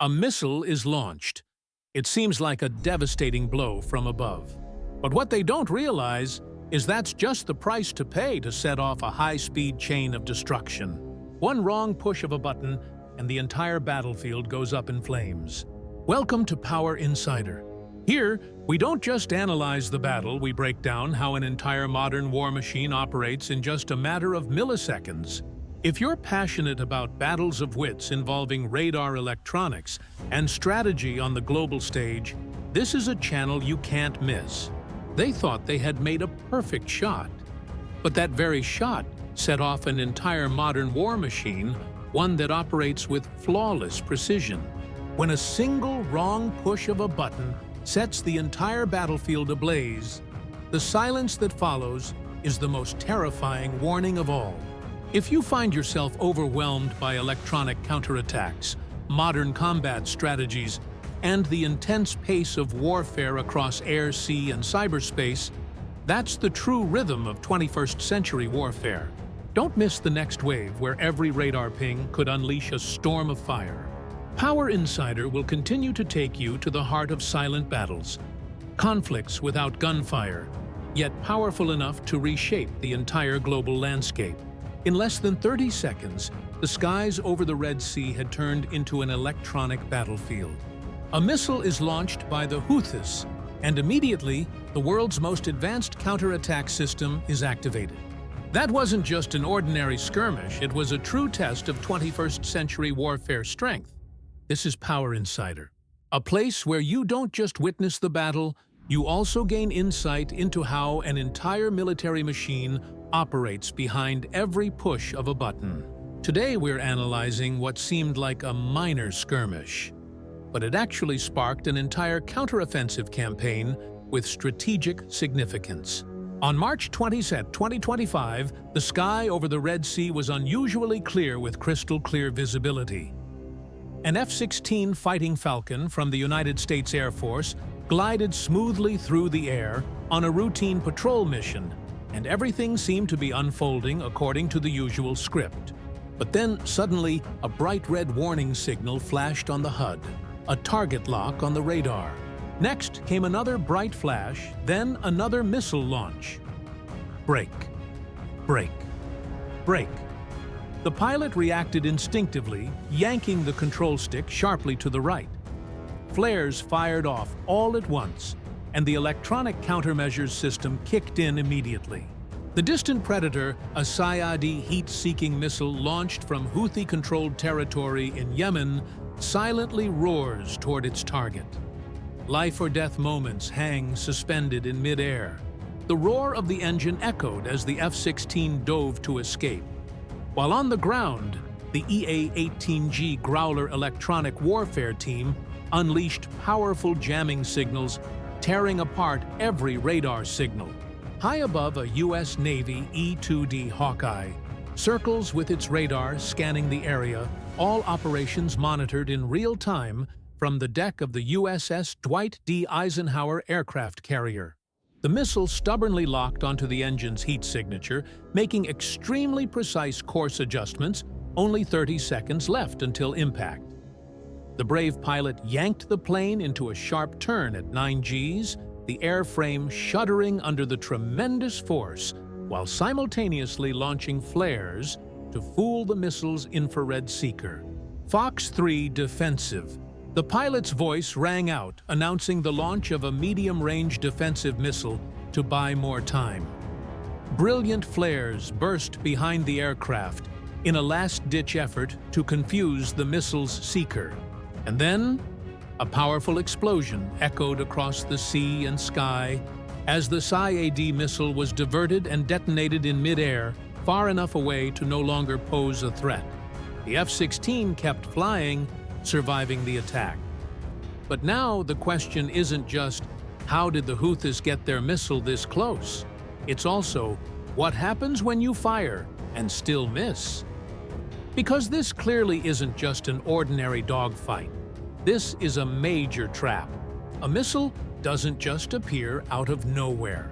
A missile is launched. It seems like a devastating blow from above. But what they don't realize is that's just the price to pay to set off a high-speed chain of destruction. One wrong push of a button, and the entire battlefield goes up in flames. Welcome to Power Insider. Here, we don't just analyze the battle, we break down how an entire modern war machine operates in just a matter of milliseconds. If you're passionate about battles of wits involving radar electronics and strategy on the global stage, this is a channel you can't miss. They thought they had made a perfect shot. But that very shot set off an entire modern war machine, one that operates with flawless precision. When a single wrong push of a button sets the entire battlefield ablaze, the silence that follows is the most terrifying warning of all. If you find yourself overwhelmed by electronic counterattacks, modern combat strategies, and the intense pace of warfare across air, sea, and cyberspace, that's the true rhythm of 21st century warfare. Don't miss the next wave where every radar ping could unleash a storm of fire. Power Insider will continue to take you to the heart of silent battles, conflicts without gunfire, yet powerful enough to reshape the entire global landscape. In less than 30 seconds, the skies over the Red Sea had turned into an electronic battlefield. A missile is launched by the Houthis, and immediately, the world's most advanced counterattack system is activated. That wasn't just an ordinary skirmish, it was a true test of 21st century warfare strength. This is Power Insider, a place where you don't just witness the battle, you also gain insight into how an entire military machine operates behind every push of a button. Today we're analyzing what seemed like a minor skirmish, but it actually sparked an entire counteroffensive campaign with strategic significance. On March 27, 2025, the sky over the Red Sea was unusually clear with crystal-clear visibility. An F-16 Fighting Falcon from the United States Air Force glided smoothly through the air on a routine patrol mission, and everything seemed to be unfolding according to the usual script. But then, suddenly, a bright red warning signal flashed on the HUD, a target lock on the radar. Next came another bright flash, then another missile launch. Brake. Brake. Brake. The pilot reacted instinctively, yanking the control stick sharply to the right. Flares fired off all at once, and the electronic countermeasures system kicked in immediately. The distant Predator, a Sayadi heat-seeking missile launched from Houthi-controlled territory in Yemen, silently roars toward its target. Life-or-death moments hang suspended in mid-air. The roar of the engine echoed as the F-16 dove to escape. While on the ground, the EA-18G Growler electronic warfare team unleashed powerful jamming signals, tearing apart every radar signal. High above a U.S. Navy E-2D Hawkeye, circles with its radar scanning the area, all operations monitored in real time from the deck of the USS Dwight D. Eisenhower aircraft carrier. The missile stubbornly locked onto the engine's heat signature, making extremely precise course adjustments, only 30 seconds left until impact. The brave pilot yanked the plane into a sharp turn at 9 Gs, the airframe shuddering under the tremendous force, while simultaneously launching flares to fool the missile's infrared seeker. Fox 3 defensive. The pilot's voice rang out, announcing the launch of a medium-range defensive missile to buy more time. Brilliant flares burst behind the aircraft in a last-ditch effort to confuse the missile's seeker. And then, a powerful explosion echoed across the sea and sky as the Sayadi missile was diverted and detonated in mid-air, far enough away to no longer pose a threat. The F-16 kept flying, surviving the attack. But now the question isn't just, how did the Houthis get their missile this close? It's also, what happens when you fire and still miss? Because this clearly isn't just an ordinary dogfight. This is a major trap. A missile doesn't just appear out of nowhere.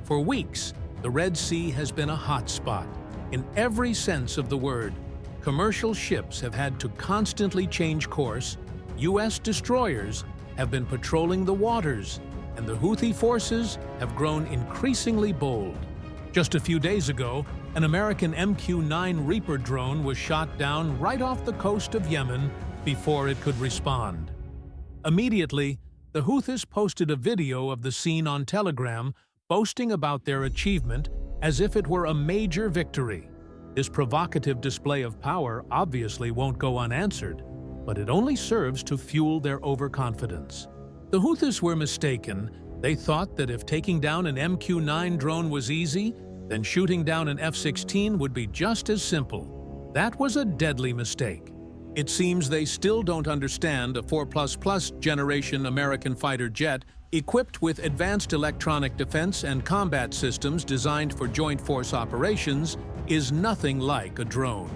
For weeks, the Red Sea has been a hot spot. In every sense of the word, commercial ships have had to constantly change course, U.S. destroyers have been patrolling the waters, and the Houthi forces have grown increasingly bold. Just a few days ago, an American MQ-9 Reaper drone was shot down right off the coast of Yemen before it could respond. Immediately, the Houthis posted a video of the scene on Telegram, boasting about their achievement as if it were a major victory. This provocative display of power obviously won't go unanswered, but it only serves to fuel their overconfidence. The Houthis were mistaken. They thought that if taking down an MQ-9 drone was easy, then shooting down an F-16 would be just as simple. That was a deadly mistake. It seems they still don't understand a 4++ generation American fighter jet equipped with advanced electronic defense and combat systems designed for joint force operations is nothing like a drone.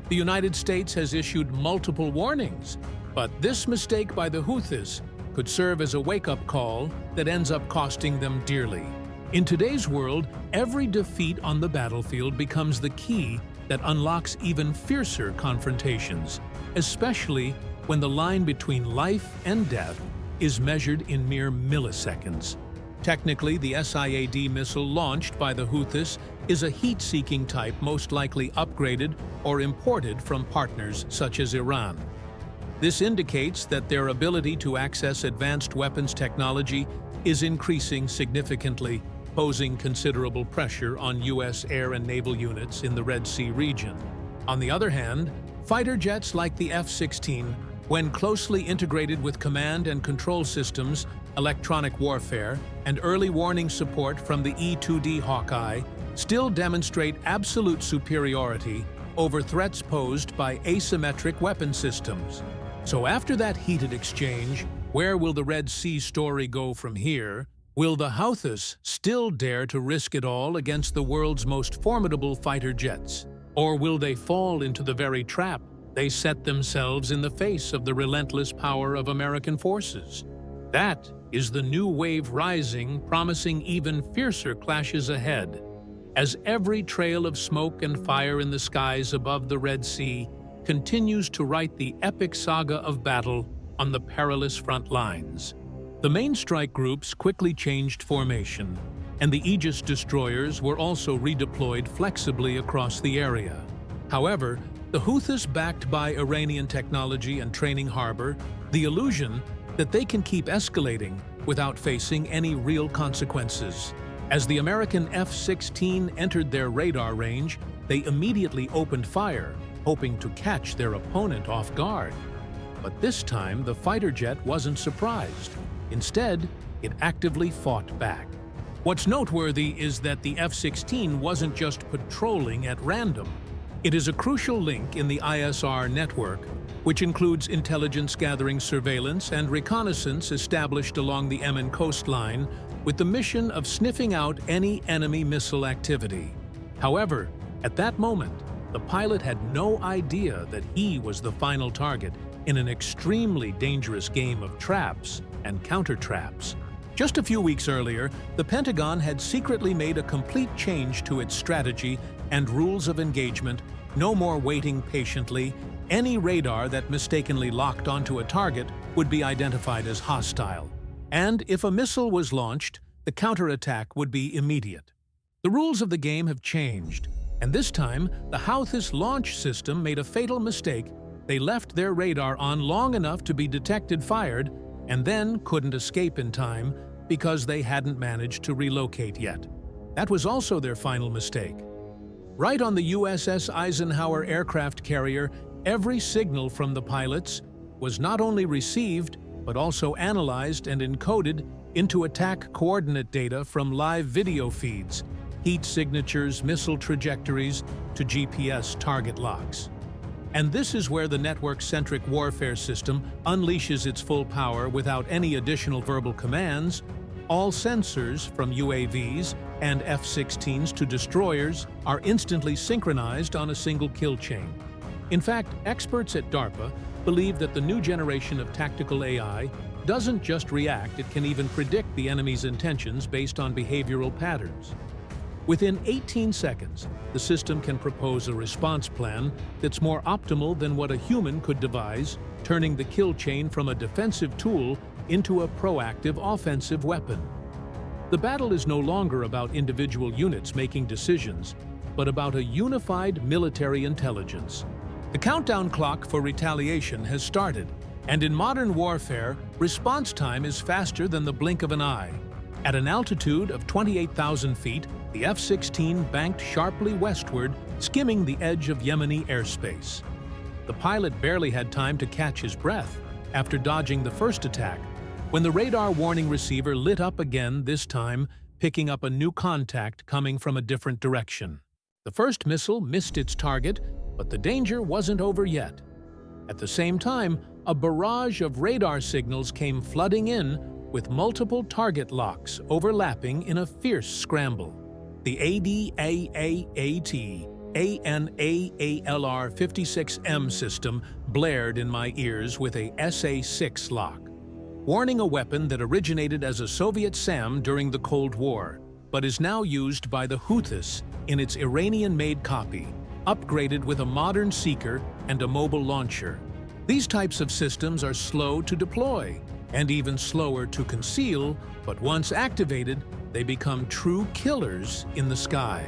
The United States has issued multiple warnings, but this mistake by the Houthis could serve as a wake-up call that ends up costing them dearly. In today's world, every defeat on the battlefield becomes the key that unlocks even fiercer confrontations, especially when the line between life and death is measured in mere milliseconds. Technically, the SIAD missile launched by the Houthis is a heat-seeking type most likely upgraded or imported from partners such as Iran. This indicates that their ability to access advanced weapons technology is increasing significantly, posing considerable pressure on U.S. air and naval units in the Red Sea region. On the other hand, fighter jets like the F-16, when closely integrated with command and control systems, electronic warfare, and early warning support from the E-2D Hawkeye, still demonstrate absolute superiority over threats posed by asymmetric weapon systems. So after that heated exchange, where will the Red Sea story go from here? Will the Houthis still dare to risk it all against the world's most formidable fighter jets? Or will they fall into the very trap they set themselves in the face of the relentless power of American forces? That is the new wave rising, promising even fiercer clashes ahead, as every trail of smoke and fire in the skies above the Red Sea continues to write the epic saga of battle on the perilous front lines. The main strike groups quickly changed formation, and the Aegis destroyers were also redeployed flexibly across the area. However, the Houthis, backed by Iranian technology and training harbor the illusion that they can keep escalating without facing any real consequences. As the American F-16 entered their radar range, they immediately opened fire, hoping to catch their opponent off guard. But this time, the fighter jet wasn't surprised. Instead, it actively fought back. What's noteworthy is that the F-16 wasn't just patrolling at random. It is a crucial link in the ISR network, which includes intelligence-gathering surveillance and reconnaissance established along the Yemen coastline with the mission of sniffing out any enemy missile activity. However, at that moment, the pilot had no idea that he was the final target in an extremely dangerous game of traps and counter-traps. Just a few weeks earlier, the Pentagon had secretly made a complete change to its strategy and rules of engagement. No more waiting patiently. Any radar that mistakenly locked onto a target would be identified as hostile. And if a missile was launched, the counterattack would be immediate. The rules of the game have changed, and this time, the Houthis launch system made a fatal mistake. They left their radar on long enough to be detected fired, and then couldn't escape in time because they hadn't managed to relocate yet. That was also their final mistake. Right on the USS Eisenhower aircraft carrier, every signal from the pilots was not only received, but also analyzed and encoded into attack coordinate data from live video feeds, heat signatures, missile trajectories, to GPS target locks. And this is where the network-centric warfare system unleashes its full power without any additional verbal commands. All sensors, from UAVs and F-16s to destroyers, are instantly synchronized on a single kill chain. In fact, experts at DARPA believe that the new generation of tactical AI doesn't just react, it can even predict the enemy's intentions based on behavioral patterns. Within 18 seconds, the system can propose a response plan that's more optimal than what a human could devise, turning the kill chain from a defensive tool into a proactive offensive weapon. The battle is no longer about individual units making decisions, but about a unified military intelligence. The countdown clock for retaliation has started, and in modern warfare, response time is faster than the blink of an eye. At an altitude of 28,000 feet, the F-16 banked sharply westward, skimming the edge of Yemeni airspace. The pilot barely had time to catch his breath after dodging the first attack, when the radar warning receiver lit up again, this time picking up a new contact coming from a different direction. The first missile missed its target, but the danger wasn't over yet. At the same time, a barrage of radar signals came flooding in, with multiple target locks overlapping in a fierce scramble. The ADAAAT ANAALR-56M system blared in my ears with a SA-6 lock, warning a weapon that originated as a Soviet SAM during the Cold War, but is now used by the Houthis in its Iranian-made copy, upgraded with a modern seeker and a mobile launcher. These types of systems are slow to deploy and even slower to conceal, but once activated, they become true killers in the sky.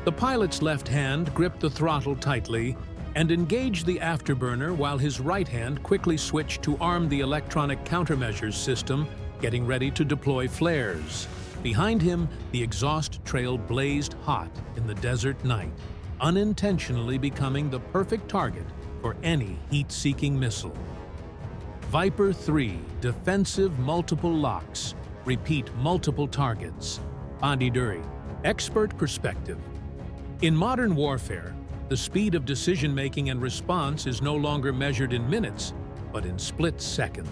The pilot's left hand gripped the throttle tightly and engaged the afterburner while his right hand quickly switched to arm the electronic countermeasures system, getting ready to deploy flares. Behind him, the exhaust trail blazed hot in the desert night, unintentionally becoming the perfect target for any heat-seeking missile. Viper 3, defensive multiple locks, repeat multiple targets. Adi Duri, expert perspective. In modern warfare, the speed of decision-making and response is no longer measured in minutes, but in split seconds.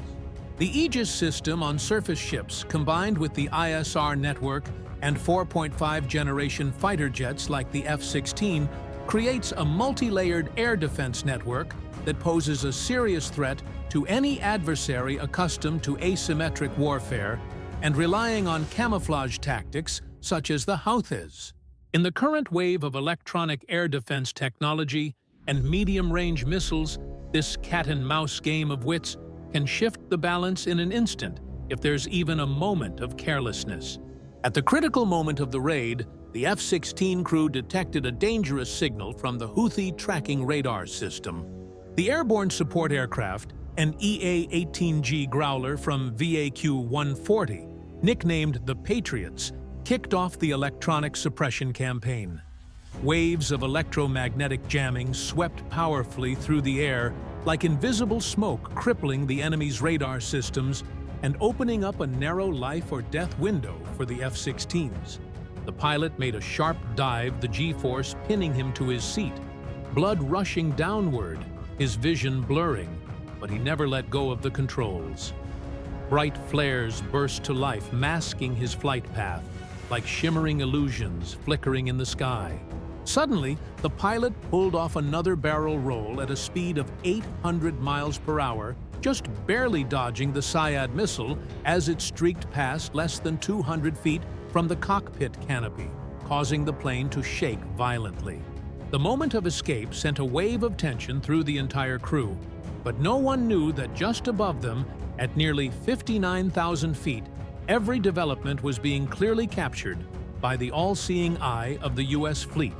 The Aegis system on surface ships, combined with the ISR network and 4.5-generation fighter jets like the F-16, creates a multi-layered air defense network that poses a serious threat to any adversary accustomed to asymmetric warfare and relying on camouflage tactics such as the Houthis. In the current wave of electronic air defense technology and medium-range missiles, this cat-and-mouse game of wits can shift the balance in an instant if there's even a moment of carelessness. At the critical moment of the raid, the F-16 crew detected a dangerous signal from the Houthi tracking radar system. The airborne support aircraft, an EA-18G Growler from VAQ-140, nicknamed the Patriots, kicked off the electronic suppression campaign. Waves of electromagnetic jamming swept powerfully through the air like invisible smoke, crippling the enemy's radar systems and opening up a narrow life-or-death window for the F-16s. The pilot made a sharp dive, the G-force pinning him to his seat, blood rushing downward, his vision blurring, but he never let go of the controls. Bright flares burst to life, masking his flight path, like shimmering illusions flickering in the sky. Suddenly, the pilot pulled off another barrel roll at a speed of 800 miles per hour, just barely dodging the Syad missile as it streaked past less than 200 feet from the cockpit canopy, causing the plane to shake violently. The moment of escape sent a wave of tension through the entire crew, but no one knew that just above them, at nearly 59,000 feet, every development was being clearly captured by the all-seeing eye of the U.S. fleet,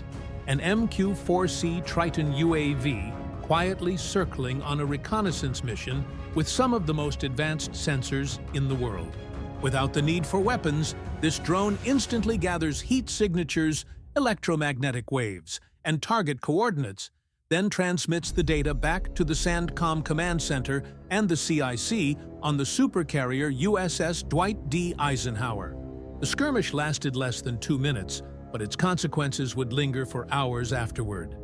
an MQ-4C Triton UAV quietly circling on a reconnaissance mission with some of the most advanced sensors in the world. Without the need for weapons, this drone instantly gathers heat signatures, electromagnetic waves, and target coordinates, then transmits the data back to the SANDCOM Command Center and the CIC on the supercarrier USS Dwight D. Eisenhower. The skirmish lasted less than 2 minutes, but its consequences would linger for hours afterward.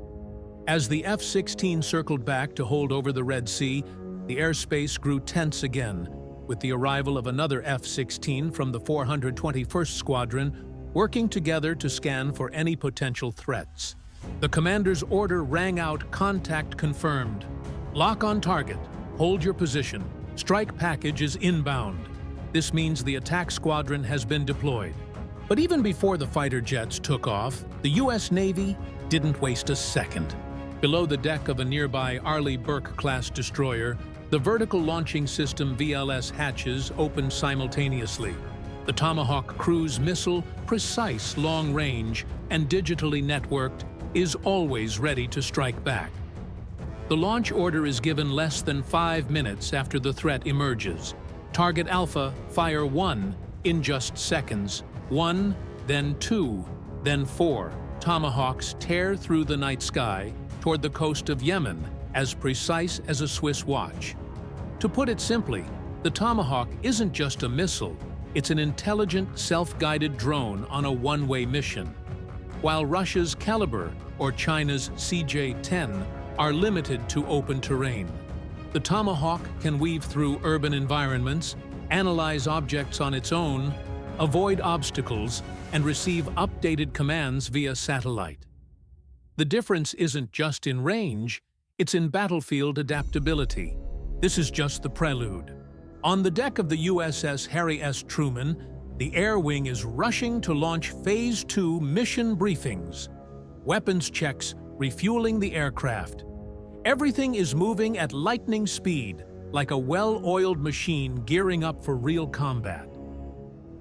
As the F-16 circled back to hold over the Red Sea, the airspace grew tense again, with the arrival of another F-16 from the 421st Squadron working together to scan for any potential threats. The commander's order rang out, "Contact confirmed. Lock on target. Hold your position. Strike package is inbound." This means the attack squadron has been deployed. But even before the fighter jets took off, the U.S. Navy didn't waste a second. Below the deck of a nearby Arleigh Burke-class destroyer, The vertical launching system VLS hatches open simultaneously. The Tomahawk cruise missile, precise, long-range, and digitally networked, is always ready to strike back. The launch order is given less than 5 minutes after the threat emerges. Target Alpha, fire 1 in just seconds. 1, then 2, then 4. Tomahawks tear through the night sky toward the coast of Yemen, as precise as a Swiss watch. To put it simply, the Tomahawk isn't just a missile, it's an intelligent, self-guided drone on a one-way mission. While Russia's Caliber or China's CJ-10 are limited to open terrain, the Tomahawk can weave through urban environments, analyze objects on its own, avoid obstacles, and receive updated commands via satellite. The difference isn't just in range, it's in battlefield adaptability. This is just the prelude. On the deck of the USS Harry S. Truman, the Air Wing is rushing to launch Phase 2 mission briefings. Weapons checks, refueling the aircraft. Everything is moving at lightning speed, like a well-oiled machine gearing up for real combat.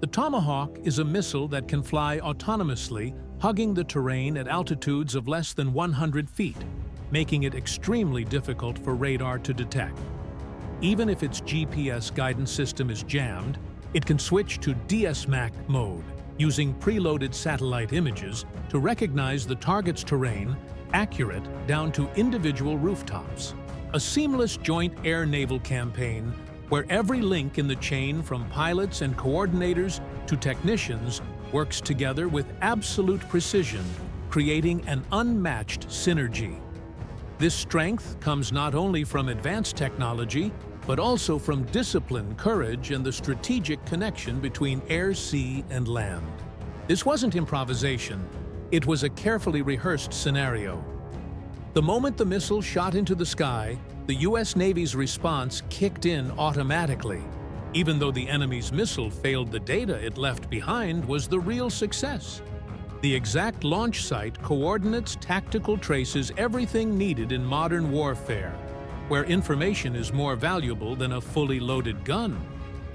The Tomahawk is a missile that can fly autonomously, hugging the terrain at altitudes of less than 100 feet, making it extremely difficult for radar to detect. Even if its GPS guidance system is jammed, it can switch to DSMAC mode, using preloaded satellite images to recognize the target's terrain, accurate down to individual rooftops. A seamless joint air-naval campaign where every link in the chain from pilots and coordinators to technicians works together with absolute precision, creating an unmatched synergy. This strength comes not only from advanced technology, but also from discipline, courage, and the strategic connection between air, sea, and land. This wasn't improvisation. It was a carefully rehearsed scenario. The moment the missile shot into the sky, the U.S. Navy's response kicked in automatically. Even though the enemy's missile failed, the data it left behind was the real success. The exact launch site, coordinates, tactical traces, everything needed in modern warfare, where information is more valuable than a fully loaded gun.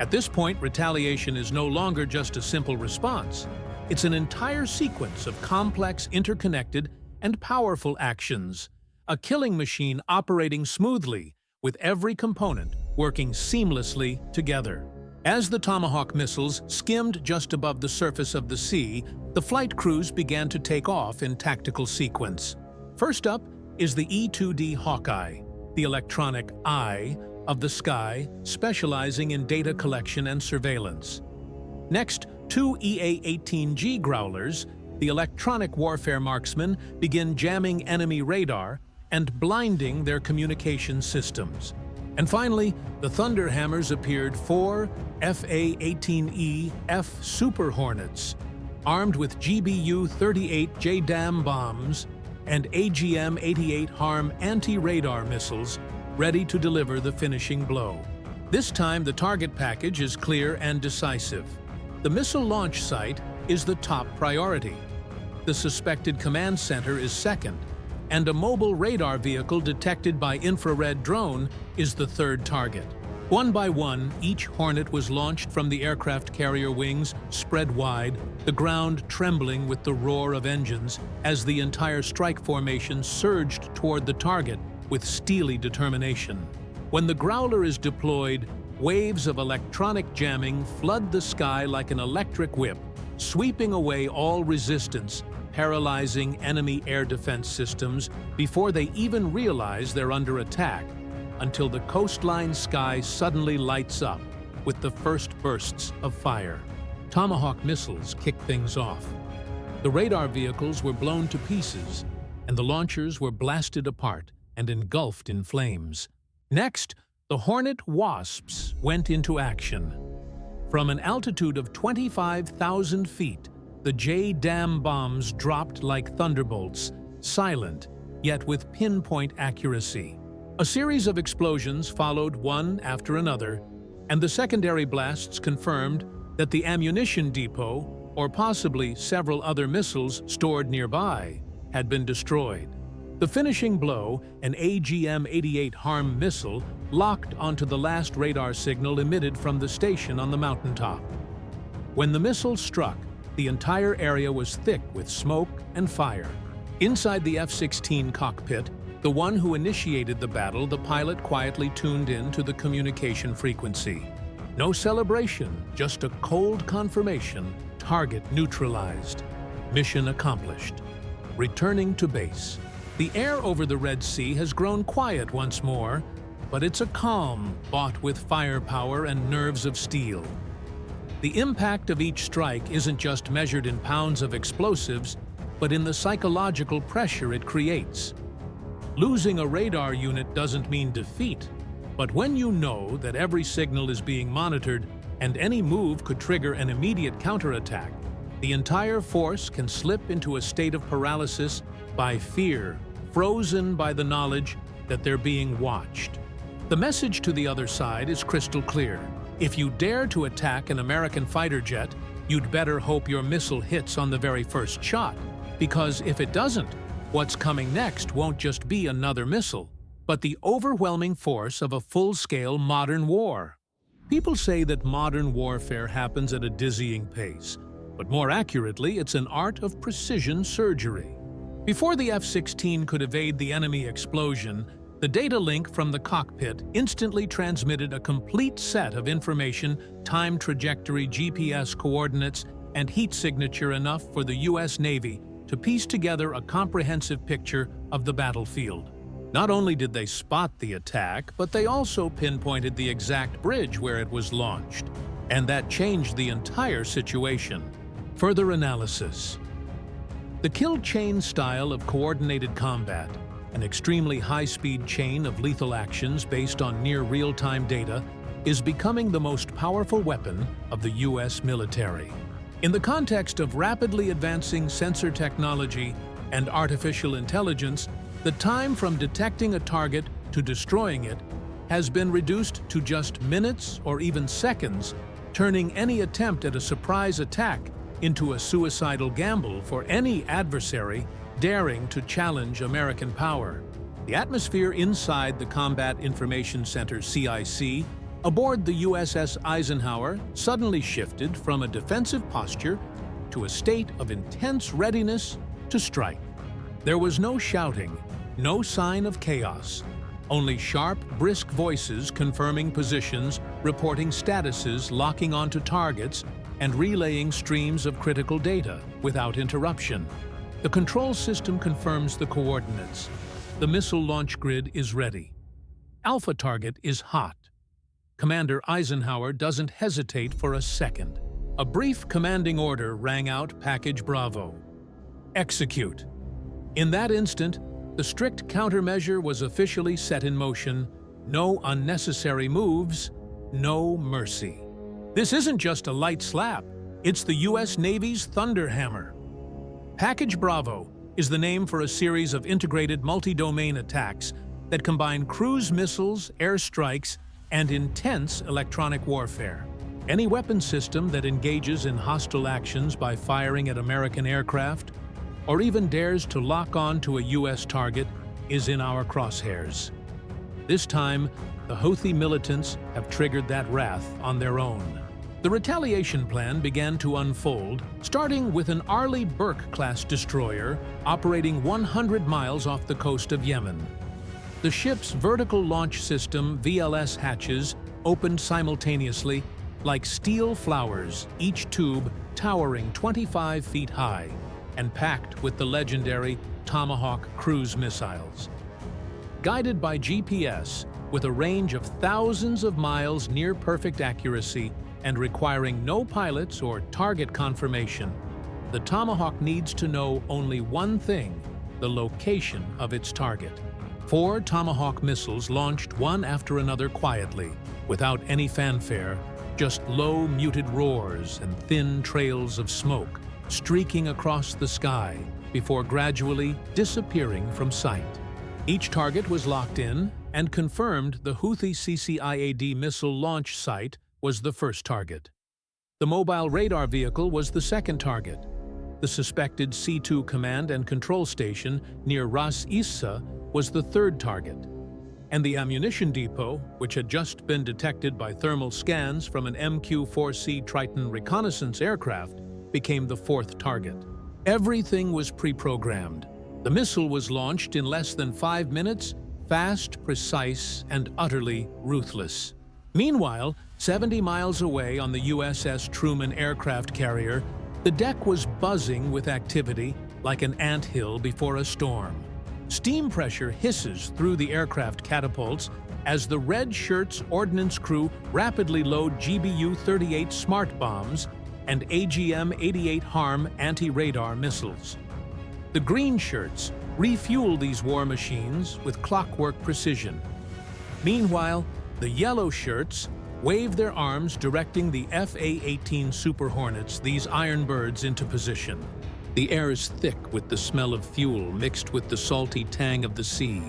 At this point, retaliation is no longer just a simple response. It's an entire sequence of complex, interconnected, and powerful actions. A killing machine operating smoothly, with every component working seamlessly together. As the Tomahawk missiles skimmed just above the surface of the sea, the flight crews began to take off in tactical sequence. First up is the E-2D Hawkeye, the electronic eye of the sky, specializing in data collection and surveillance. Next, two EA-18G Growlers, the electronic warfare marksmen, begin jamming enemy radar and blinding their communication systems. And finally, the Thunderhammers appeared 4 FA-18E F Super Hornets, armed with GBU-38 JDAM bombs and AGM-88 HARM anti-radar missiles, ready to deliver the finishing blow. This time, the target package is clear and decisive. The missile launch site is the top priority. The suspected command center is second, and a mobile radar vehicle detected by infrared drone is the third target. One by one, each Hornet was launched from the aircraft carrier wings, spread wide, the ground trembling with the roar of engines as the entire strike formation surged toward the target with steely determination. When the Growler is deployed, waves of electronic jamming flood the sky like an electric whip, sweeping away all resistance, paralyzing enemy air defense systems before they even realize they're under attack, until the coastline sky suddenly lights up with the first bursts of fire. Tomahawk missiles kicked things off. The radar vehicles were blown to pieces, and the launchers were blasted apart and engulfed in flames. Next, the Hornet Wasps went into action. From an altitude of 25,000 feet, the JDAM bombs dropped like thunderbolts, silent, yet with pinpoint accuracy. A series of explosions followed one after another, and the secondary blasts confirmed that the ammunition depot, or possibly several other missiles stored nearby, had been destroyed. The finishing blow, an AGM-88 HARM missile, locked onto the last radar signal emitted from the station on the mountaintop. When the missile struck, the entire area was thick with smoke and fire. Inside the F-16 cockpit, the one who initiated the battle, the pilot quietly tuned in to the communication frequency. No celebration, just a cold confirmation. Target neutralized. Mission accomplished. Returning to base. The air over the Red Sea has grown quiet once more, but it's a calm bought with firepower and nerves of steel. The impact of each strike isn't just measured in pounds of explosives, but in the psychological pressure it creates. Losing a radar unit doesn't mean defeat, but when you know that every signal is being monitored and any move could trigger an immediate counterattack, the entire force can slip into a state of paralysis by fear, frozen by the knowledge that they're being watched. The message to the other side is crystal clear. If you dare to attack an American fighter jet, you'd better hope your missile hits on the very first shot, because if it doesn't, what's coming next won't just be another missile, but the overwhelming force of a full-scale modern war. People say that modern warfare happens at a dizzying pace, but more accurately, it's an art of precision surgery. Before the F-16 could evade the enemy explosion, the data link from the cockpit instantly transmitted a complete set of information, time trajectory, GPS coordinates, and heat signature enough for the U.S. Navy to piece together a comprehensive picture of the battlefield. Not only did they spot the attack, but they also pinpointed the exact bridge where it was launched. And that changed the entire situation. Further analysis. The kill chain style of coordinated combat, an extremely high-speed chain of lethal actions based on near real-time data, is becoming the most powerful weapon of the U.S. military. In the context of rapidly advancing sensor technology and artificial intelligence, the time from detecting a target to destroying it has been reduced to just minutes or even seconds, turning any attempt at a surprise attack into a suicidal gamble for any adversary daring to challenge American power. The atmosphere inside the Combat Information Center (CIC) aboard the USS Eisenhower suddenly shifted from a defensive posture to a state of intense readiness to strike. There was no shouting, no sign of chaos, only sharp, brisk voices confirming positions, reporting statuses, locking onto targets, and relaying streams of critical data without interruption. The control system confirms the coordinates. The missile launch grid is ready. Alpha target is hot. Commander Eisenhower doesn't hesitate for a second. A brief commanding order rang out Package Bravo. Execute. In that instant, the strict countermeasure was officially set in motion. No unnecessary moves, no mercy. This isn't just a light slap, it's the U.S. Navy's Thunderhammer. Package Bravo is the name for a series of integrated multi-domain attacks that combine cruise missiles, airstrikes, and intense electronic warfare. Any weapon system that engages in hostile actions by firing at American aircraft, or even dares to lock on to a U.S. target, is in our crosshairs. This time, the Houthi militants have triggered that wrath on their own. The retaliation plan began to unfold, starting with an Arleigh Burke-class destroyer operating 100 miles off the coast of Yemen. The ship's vertical launch system VLS hatches opened simultaneously like steel flowers, each tube towering 25 feet high and packed with the legendary Tomahawk cruise missiles. Guided by GPS, with a range of thousands of miles near perfect accuracy and requiring no pilots or target confirmation, the Tomahawk needs to know only one thing: the location of its target. 4 Tomahawk missiles launched one after another quietly, without any fanfare, just low, muted roars and thin trails of smoke streaking across the sky before gradually disappearing from sight. Each target was locked in and confirmed. The Houthi CCIAD missile launch site was the first target. The mobile radar vehicle was the second target. The suspected C-2 command and control station near Ras Issa was the third target, and the ammunition depot, which had just been detected by thermal scans from an MQ-4C Triton reconnaissance aircraft, became the fourth target. Everything was pre-programmed. The missile was launched in less than 5 minutes, fast, precise, and utterly ruthless. Meanwhile, 70 miles away on the USS Truman aircraft carrier, the deck was buzzing with activity like an anthill before a storm. Steam pressure hisses through the aircraft catapults as the Red Shirts ordnance crew rapidly load GBU-38 smart bombs and AGM-88 HARM anti-radar missiles. The Green Shirts refuel these war machines with clockwork precision. Meanwhile, the Yellow Shirts wave their arms directing the F-18 Super Hornets, these iron birds, into position. The air is thick with the smell of fuel mixed with the salty tang of the sea.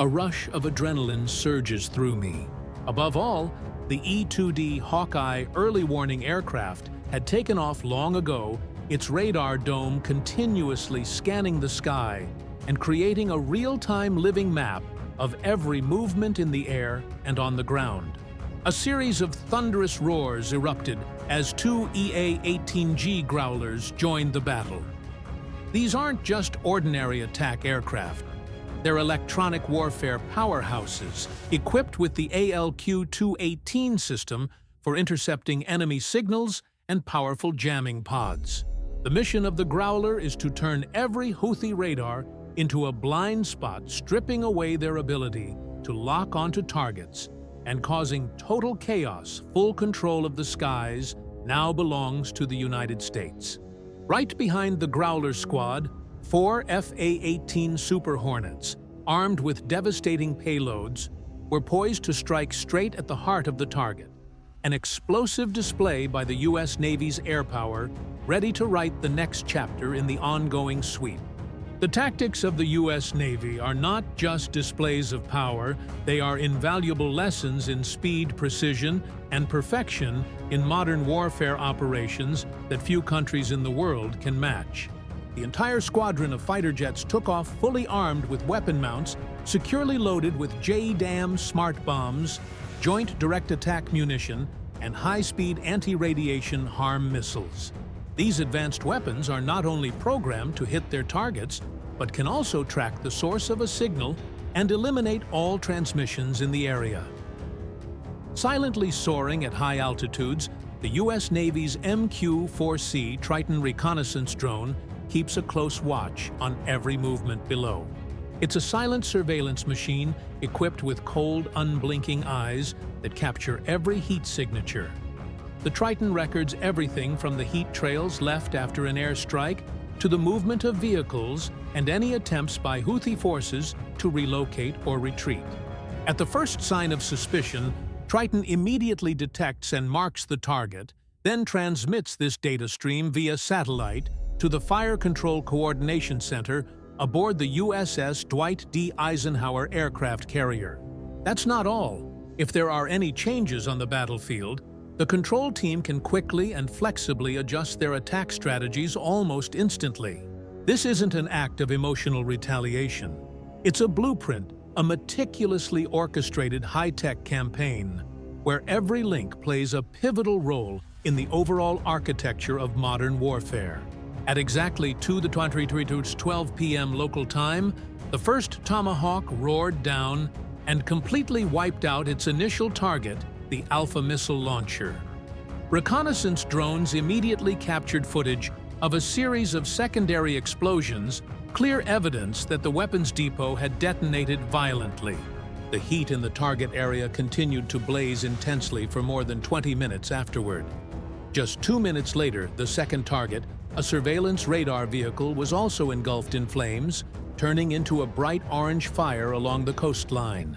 A rush of adrenaline surges through me. Above all, the E-2D Hawkeye early warning aircraft had taken off long ago, its radar dome continuously scanning the sky and creating a real-time living map of every movement in the air and on the ground. A series of thunderous roars erupted as two EA-18G Growlers joined the battle. These aren't just ordinary attack aircraft. They're electronic warfare powerhouses equipped with the ALQ-218 system for intercepting enemy signals and powerful jamming pods. The mission of the Growler is to turn every Houthi radar into a blind spot, stripping away their ability to lock onto targets and causing total chaos. Full control of the skies now belongs to the United States. Right behind the Growler squad, 4 F-18 Super Hornets, armed with devastating payloads, were poised to strike straight at the heart of the target. An explosive display by the U.S. Navy's air power, ready to write the next chapter in the ongoing sweep. The tactics of the U.S. Navy are not just displays of power, they are invaluable lessons in speed, precision, and perfection in modern warfare operations that few countries in the world can match. The entire squadron of fighter jets took off fully armed with weapon mounts, securely loaded with JDAM smart bombs, joint direct attack munition, and high-speed anti-radiation HARM missiles. These advanced weapons are not only programmed to hit their targets, but can also track the source of a signal and eliminate all transmissions in the area. Silently soaring at high altitudes, the U.S. Navy's MQ-4C Triton reconnaissance drone keeps a close watch on every movement below. It's a silent surveillance machine equipped with cold, unblinking eyes that capture every heat signature. The Triton records everything from the heat trails left after an airstrike to the movement of vehicles and any attempts by Houthi forces to relocate or retreat. At the first sign of suspicion, Triton immediately detects and marks the target, then transmits this data stream via satellite to the Fire Control Coordination Center aboard the USS Dwight D. Eisenhower aircraft carrier. That's not all. If there are any changes on the battlefield, the control team can quickly and flexibly adjust their attack strategies almost instantly. This isn't an act of emotional retaliation. It's a blueprint, a meticulously orchestrated high-tech campaign, where every link plays a pivotal role in the overall architecture of modern warfare. At exactly 12 p.m. local time, the first Tomahawk roared down and completely wiped out its initial target, the Alpha missile launcher. Reconnaissance drones immediately captured footage of a series of secondary explosions, clear evidence that the weapons depot had detonated violently. The heat in the target area continued to blaze intensely for more than 20 minutes afterward. Just 2 minutes later, the second target, a surveillance radar vehicle, was also engulfed in flames, turning into a bright orange fire along the coastline.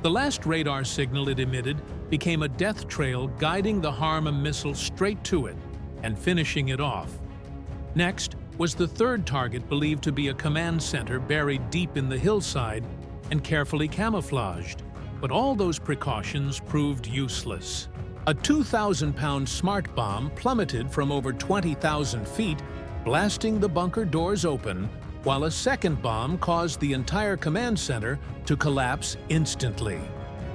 The last radar signal it emitted became a death trail, guiding the HARM missile straight to it and finishing it off. Next was the third target, believed to be a command center buried deep in the hillside and carefully camouflaged. But all those precautions proved useless. A 2,000-pound smart bomb plummeted from over 20,000 feet, blasting the bunker doors open, while a second bomb caused the entire command center to collapse instantly.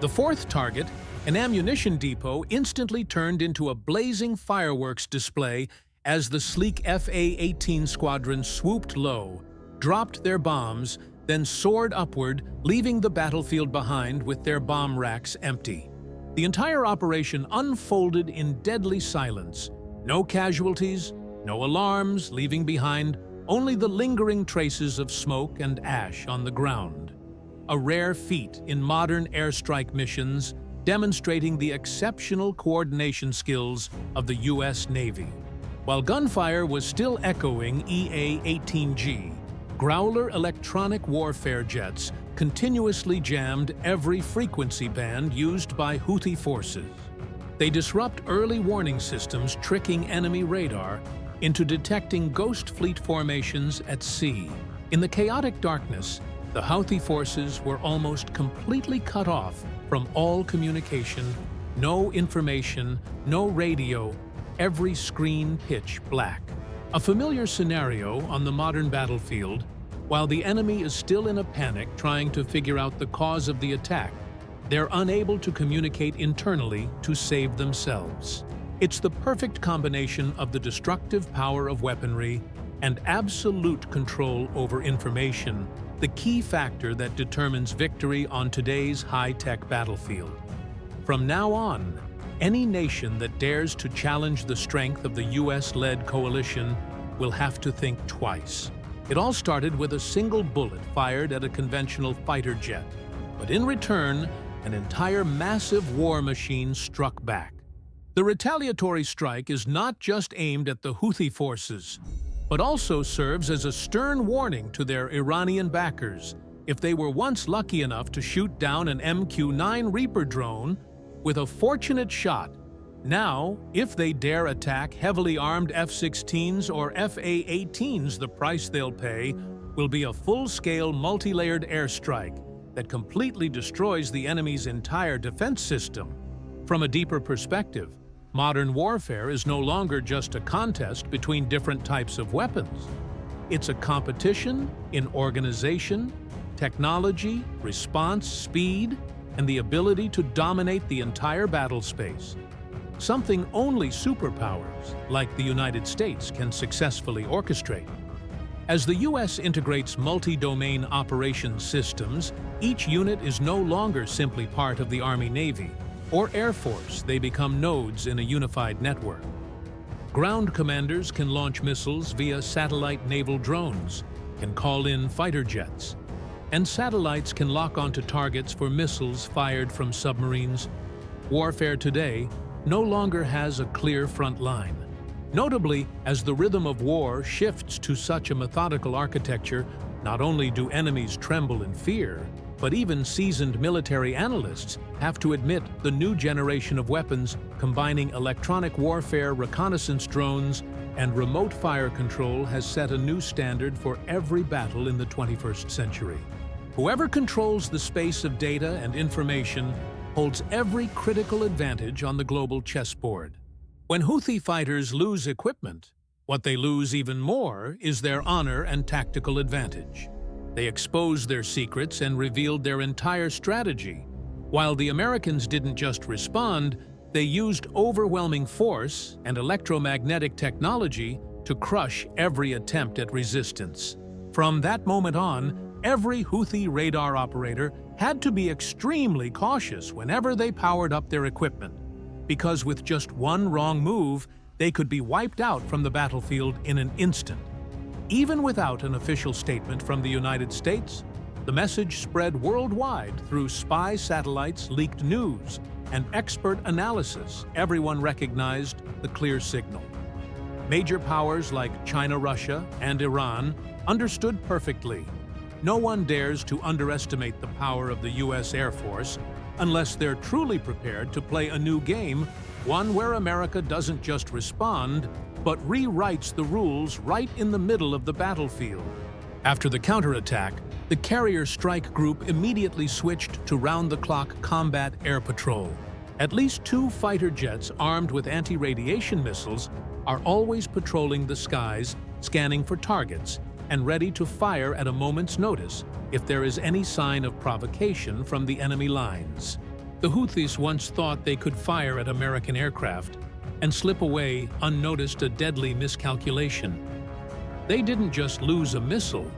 The fourth target, an ammunition depot, instantly turned into a blazing fireworks display as the sleek F-18 squadron swooped low, dropped their bombs, then soared upward, leaving the battlefield behind with their bomb racks empty. The entire operation unfolded in deadly silence. No casualties, no alarms, leaving behind only the lingering traces of smoke and ash on the ground. A rare feat in modern airstrike missions, demonstrating the exceptional coordination skills of the U.S. Navy. While gunfire was still echoing EA-18G, Growler electronic warfare jets continuously jammed every frequency band used by Houthi forces. They disrupt early warning systems, tricking enemy radar into detecting ghost fleet formations at sea. In the chaotic darkness, the Houthi forces were almost completely cut off from all communication, no information, no radio, every screen pitch black. A familiar scenario on the modern battlefield, while the enemy is still in a panic trying to figure out the cause of the attack, they're unable to communicate internally to save themselves. It's the perfect combination of the destructive power of weaponry and absolute control over information, the key factor that determines victory on today's high-tech battlefield. From now on, any nation that dares to challenge the strength of the US-led coalition will have to think twice. It all started with a single bullet fired at a conventional fighter jet, but in return, an entire massive war machine struck back. The retaliatory strike is not just aimed at the Houthi forces, but also serves as a stern warning to their Iranian backers. If they were once lucky enough to shoot down an MQ-9 Reaper drone with a fortunate shot, now, if they dare attack heavily armed F-16s or F-18s, the price they'll pay will be a full-scale, multi-layered airstrike that completely destroys the enemy's entire defense system. From a deeper perspective, modern warfare is no longer just a contest between different types of weapons. It's a competition in organization, technology, response, speed, and the ability to dominate the entire battle space. Something only superpowers, like the United States, can successfully orchestrate. As the U.S. integrates multi-domain operations systems, each unit is no longer simply part of the Army-Navy or Air Force. They become nodes in a unified network. Ground commanders can launch missiles via satellite naval drones, can call in fighter jets, and satellites can lock onto targets for missiles fired from submarines. Warfare today no longer has a clear front line. Notably, as the rhythm of war shifts to such a methodical architecture, not only do enemies tremble in fear, but even seasoned military analysts have to admit the new generation of weapons combining electronic warfare, reconnaissance drones, and remote fire control has set a new standard for every battle in the 21st century. Whoever controls the space of data and information holds every critical advantage on the global chessboard. When Houthi fighters lose equipment, what they lose even more is their honor and tactical advantage. They exposed their secrets and revealed their entire strategy. While the Americans didn't just respond, they used overwhelming force and electromagnetic technology to crush every attempt at resistance. From that moment on, every Houthi radar operator had to be extremely cautious whenever they powered up their equipment, because with just one wrong move, they could be wiped out from the battlefield in an instant. Even without an official statement from the United States, the message spread worldwide through spy satellites, leaked news, and expert analysis. Everyone recognized the clear signal. Major powers like China, Russia, and Iran understood perfectly. No one dares to underestimate the power of the U.S. Air Force unless they're truly prepared to play a new game, one where America doesn't just respond, but rewrites the rules right in the middle of the battlefield. After the counterattack, the Carrier Strike Group immediately switched to round-the-clock combat air patrol. At least 2 fighter jets armed with anti-radiation missiles are always patrolling the skies, scanning for targets and ready to fire at a moment's notice if there is any sign of provocation from the enemy lines. The Houthis once thought they could fire at American aircraft and slip away unnoticed, a deadly miscalculation. They didn't just lose a missile,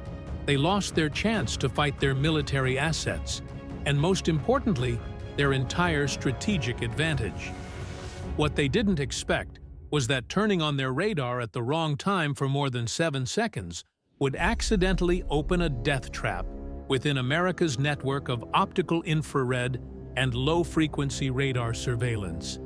they lost their chance to fight their military assets, and most importantly, their entire strategic advantage. What they didn't expect was that turning on their radar at the wrong time for more than 7 seconds would accidentally open a death trap within America's network of optical infrared and low-frequency radar surveillance.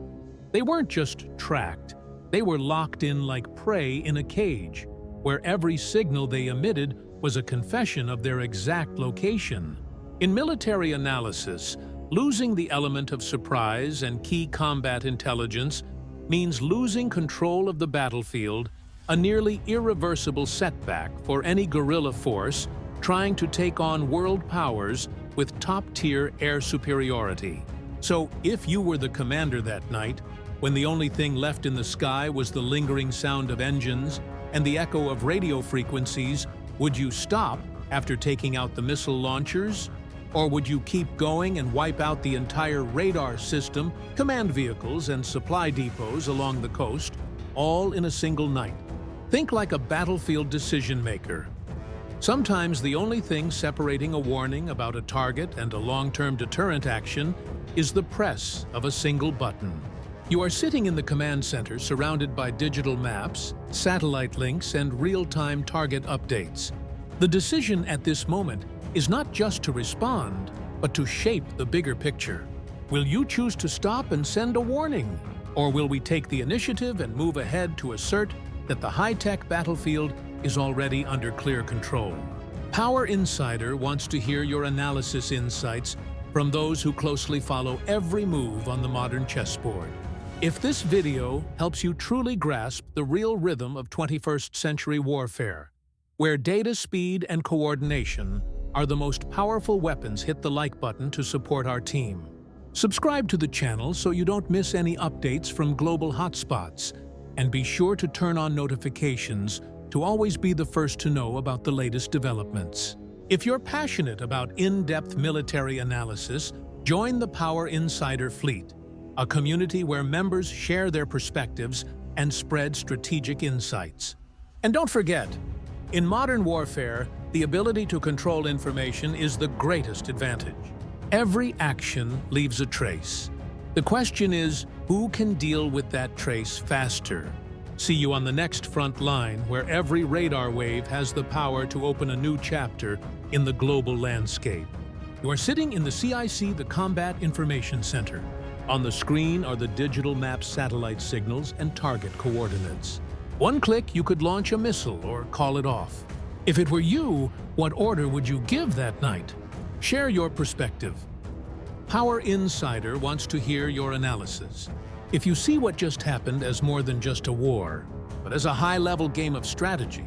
They weren't just tracked, they were locked in like prey in a cage, where every signal they emitted was a confession of their exact location. In military analysis, losing the element of surprise and key combat intelligence means losing control of the battlefield, a nearly irreversible setback for any guerrilla force trying to take on world powers with top-tier air superiority. So, if you were the commander that night, when the only thing left in the sky was the lingering sound of engines and the echo of radio frequencies, would you stop after taking out the missile launchers? Or would you keep going and wipe out the entire radar system, command vehicles, and supply depots along the coast, all in a single night? Think like a battlefield decision-maker. Sometimes the only thing separating a warning about a target and a long-term deterrent action is the press of a single button. You are sitting in the command center surrounded by digital maps, satellite links, and real-time target updates. The decision at this moment is not just to respond, but to shape the bigger picture. Will you choose to stop and send a warning? Or will we take the initiative and move ahead to assert that the high-tech battlefield is already under clear control? Power Insider wants to hear your analysis insights from those who closely follow every move on the modern chessboard. If this video helps you truly grasp the real rhythm of 21st century warfare, where data speed and coordination are the most powerful weapons, hit the like button to support our team. Subscribe to the channel so you don't miss any updates from global hotspots, and be sure to turn on notifications to always be the first to know about the latest developments. If you're passionate about in-depth military analysis, join the Power Insider Fleet, a community where members share their perspectives and spread strategic insights. And don't forget, in modern warfare, the ability to control information is the greatest advantage. Every action leaves a trace. The question is, who can deal with that trace faster? See you on the next front line, where every radar wave has the power to open a new chapter in the global landscape. You are sitting in the CIC, the Combat Information Center. On the screen are the digital map satellite signals and target coordinates. One click, you could launch a missile or call it off. If it were you, what order would you give that night? Share your perspective. Power Insider wants to hear your analysis. If you see what just happened as more than just a war, but as a high-level game of strategy,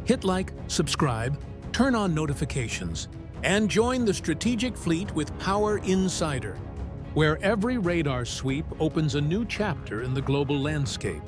hit like, subscribe, turn on notifications, and join the strategic fleet with Power Insider, where every radar sweep opens a new chapter in the global landscape.